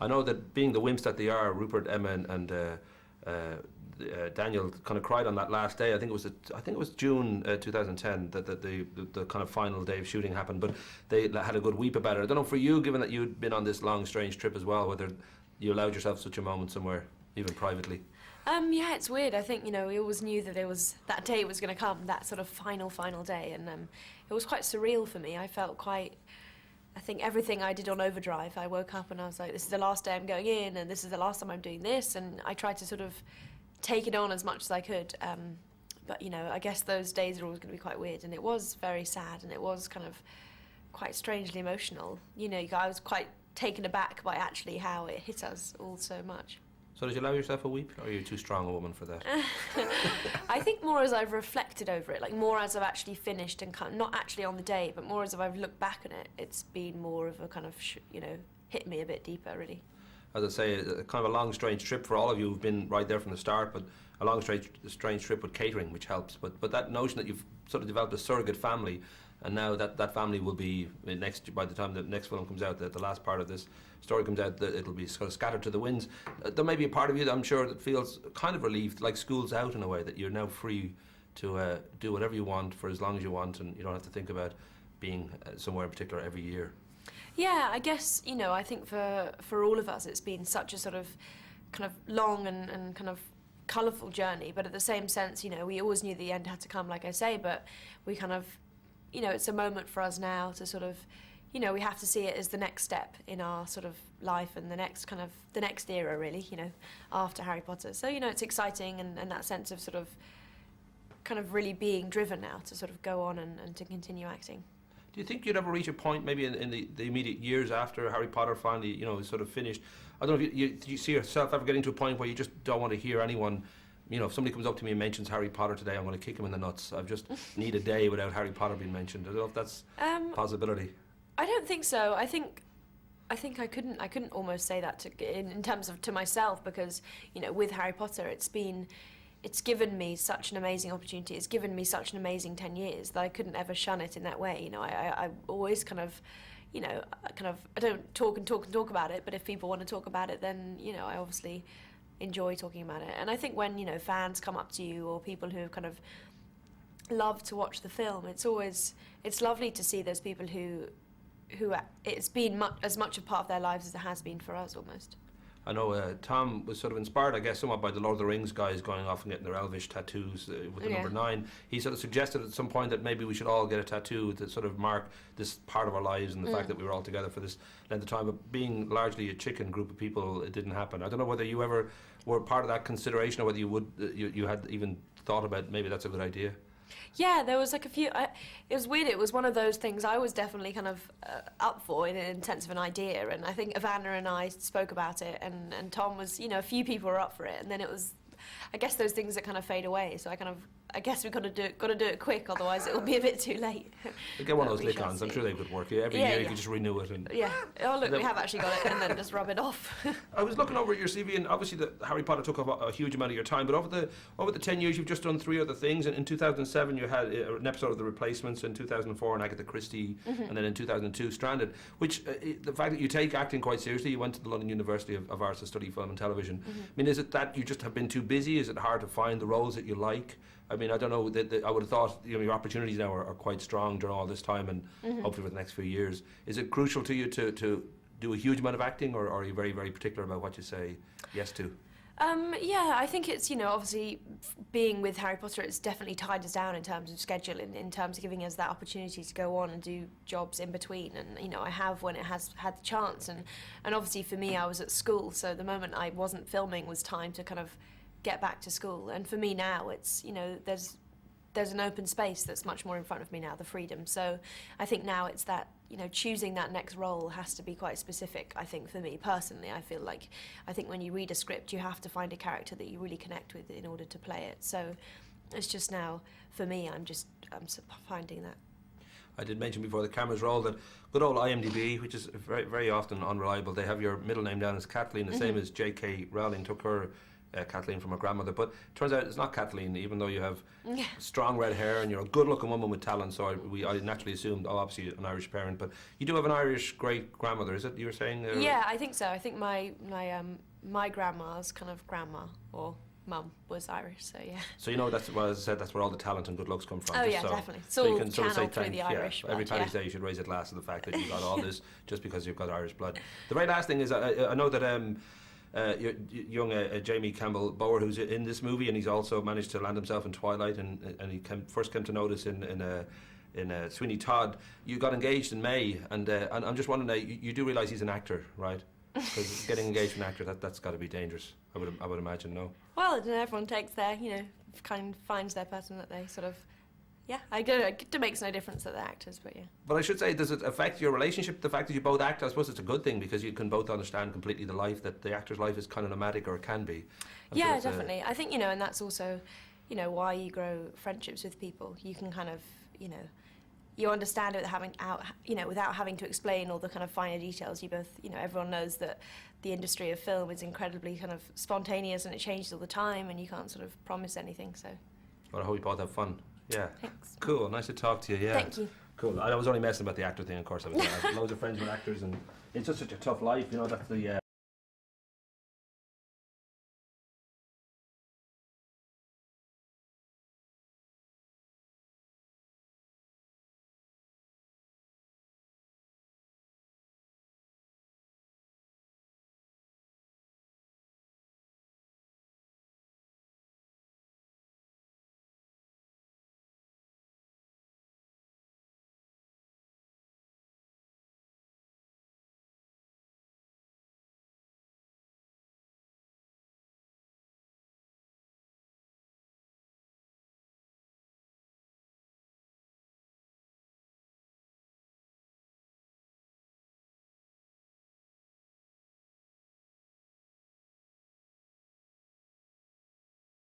I know that being the wimps that they are, Rupert, Emma, and Daniel kind of cried on that last day. I think it was June 2010 that the kind of final day of shooting happened. But they had a good weep about it. I don't know for you, given that you'd been on this long, strange trip as well, whether you allowed yourself such a moment somewhere, even privately. Yeah, it's weird. I think, we always knew that that day was going to come, that sort of final day, and it was quite surreal for me. I felt quite, I think everything I did on overdrive. I woke up and I was like, this is the last day I'm going in, and this is the last time I'm doing this, and I tried to sort of take it on as much as I could. But, I guess those days are always going to be quite weird, and it was very sad, and it was kind of quite strangely emotional. I was quite taken aback by actually how it hit us all so much. So did you allow yourself a weep, or are you too strong a woman for that? I think more as I've reflected over it, like more as I've actually finished and not actually on the day, but more as I've looked back on it, it's been more of a kind of, hit me a bit deeper, really. As I say, kind of a long, strange trip for all of you who've been right there from the start, but a long, strange trip with catering, which helps. But that notion that you've sort of developed a surrogate family, and now that family will be by the time the next film comes out, the last part of this story comes out, it'll be sort of scattered to the winds. There may be a part of you that I'm sure that feels kind of relieved, like school's out in a way, that you're now free to do whatever you want for as long as you want, and you don't have to think about being somewhere in particular every year. Yeah, I guess, I think for all of us it's been such a sort of kind of long and kind of colourful journey, but at the same sense, we always knew the end had to come, like I say, but we kind of, it's a moment for us now to sort of, we have to see it as the next step in our sort of life and the next era, really, after Harry Potter. So, it's exciting and that sense of sort of kind of really being driven now to sort of go on and to continue acting. Do you think you'd ever reach a point, maybe in the immediate years after Harry Potter finally, sort of finished? I don't know if you see yourself ever getting to a point where you just don't want to hear anyone, if somebody comes up to me and mentions Harry Potter today, I'm going to kick him in the nuts. I just need a day without Harry Potter being mentioned. I don't know if that's a possibility. I don't think so. I think I couldn't almost say that in terms of to myself, because with Harry Potter it's given me such an amazing opportunity. It's given me such an amazing 10 years that I couldn't ever shun it in that way. I always kind of, I don't talk about it, but if people want to talk about it, then, I obviously enjoy talking about it. And I think when, fans come up to you or people who kind of love to watch the film, it's lovely to see those people who it's been as much a part of their lives as it has been for us, almost. I know Tom was sort of inspired, I guess, somewhat by the Lord of the Rings guys going off and getting their elvish tattoos with the number 9. He sort of suggested at some point that maybe we should all get a tattoo to sort of mark this part of our lives and the fact that we were all together for this length of time. But being largely a chicken group of people, it didn't happen. I don't know whether you ever were part of that consideration or whether you had even thought about maybe that's a good idea. Yeah, there was like a few. It was weird. It was one of those things I was definitely kind of up for in a sense of an idea, and I think Ivana and I spoke about it, and Tom was, a few people were up for it, and then it was, I guess, those things that kind of fade away. So I guess we've got to do it quick, otherwise it will be a bit too late. Get one of those lick-ons. I'm sure they could work. Every year you can just renew it. And oh look, we have actually got it, and then just rub it off. I was looking over at your CV, and obviously the Harry Potter took up a huge amount of your time. But over the 10 years, you've just done 3 other things. And in 2007, you had an episode of The Replacements. In 2004, an Agatha Christie, and then in 2002, Stranded. Which the fact that you take acting quite seriously, you went to the London University of Arts to study film and television. I mean, is it that you just have been too busy? Is it hard to find the roles that you like? I mean, I don't know. I would have thought your opportunities now are quite strong during all this time, and hopefully for the next few years. Is it crucial to you to do a huge amount of acting, or are you very, very particular about what you say yes to? Yeah, I think it's, obviously being with Harry Potter, it's definitely tied us down in terms of schedule, in terms of giving us that opportunity to go on and do jobs in between. And, I have when it has had the chance. And obviously for me, I was at school, so the moment I wasn't filming was time to kind of get back to school. And for me now, it's, there's an open space that's much more in front of me now, the freedom. So I think now it's that, choosing that next role has to be quite specific, I think, for me personally. I think when you read a script, you have to find a character that you really connect with in order to play it. So it's just now, for me, I'm finding that. I did mention before the cameras roll that good old IMDb, which is very, very often unreliable, they have your middle name down as Kathleen, the same as J.K. Rowling took her Kathleen from her grandmother. But turns out it's not Kathleen, even though you have Yeah. strong red hair and you're a good-looking woman with talent. So I naturally assumed, obviously, an Irish parent. But you do have an Irish great-grandmother, is it? You were saying? Yeah, I think so. I think my grandma's kind of grandma or mum was Irish, so yeah. So that's, well, as I said, that's where all the talent and good looks come from. Oh just yeah, so, definitely. So you all can sort of say channeled through thank the Irish blood, every Paddy's Day you should raise a glass to the fact that you got all this just because you've got Irish blood. The very last thing is I know that young Jamie Campbell Bower, who's in this movie, and he's also managed to land himself in Twilight, and he first came to notice in Sweeney Todd. You got engaged in May, and I'm just wondering, you do realise he's an actor, right? Because getting engaged with an actor, that's got to be dangerous. I would imagine, no. Well, I don't know, everyone takes their, kind of finds their person that they sort of, I don't know, it makes no difference that they're actors, but yeah. But I should say, does it affect your relationship, the fact that you both act? I suppose it's a good thing because you can both understand completely the life, that the actor's life is kind of nomadic, or it can be. Yeah, definitely. I think, and that's also, why you grow friendships with people. You can kind of, you understand it without having to explain all the kind of finer details. You both, everyone knows that the industry of film is incredibly kind of spontaneous and it changes all the time, and you can't sort of promise anything, so. Well, I hope you both have fun. Yeah. Thanks. Cool. Nice to talk to you. Yeah. Thank you. Cool. I was only messing about the actor thing, of course. I have loads of friends with actors, and it's just such a tough life. That's the